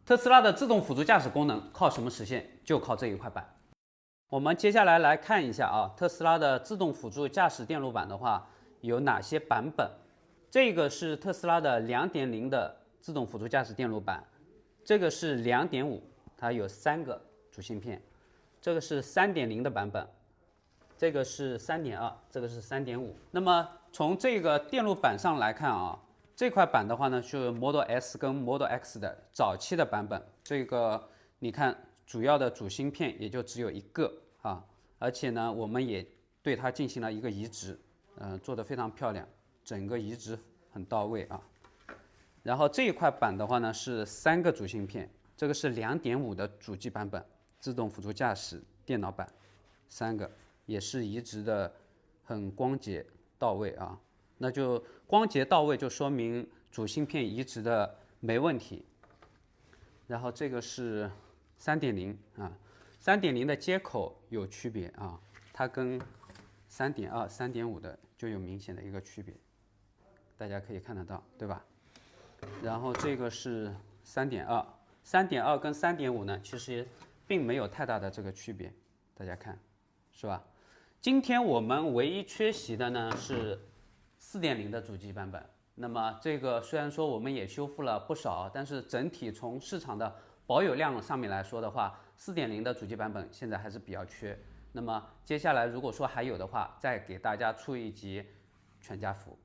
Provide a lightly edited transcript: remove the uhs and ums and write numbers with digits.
特斯拉的自动辅助驾驶功能靠什么实现？就靠这一块板。我们接下来来看一下啊，特斯拉的自动辅助驾驶电路板的话有哪些版本？这个是特斯拉的2.0的自动辅助驾驶电路板，这个是2.5，它有3个主芯片，这个是3.0的版本，这个是3.2，这个是3.5。那么从这个电路板上来看啊，这块板的话呢是 Model S 跟 Model X 的早期的版本，这个你看主要的主芯片也就只有一个啊，而且呢我们也对它进行了一个移植，做得非常漂亮，整个移植很到位啊。然后这一块板的话呢是3个主芯片，这个是2.5的主机版本，自动辅助驾驶电脑板，3个也是移植的很光洁到位啊。那就光洁到位就说明主芯片移植的没问题。然后这个是3.0啊，3.0的接口有区别啊，它跟3.2、3.5的就有明显的一个区别，大家可以看得到，对吧？然后这个是3.2跟3.5呢，其实并没有太大的这个区别，大家看，是吧？今天我们唯一缺席的呢是4.0的主机版本。那么这个虽然说我们也修复了不少，但是整体从市场的保有量上面来说的话，4.0的主机版本现在还是比较缺。那么接下来如果说还有的话，再给大家出一集全家福。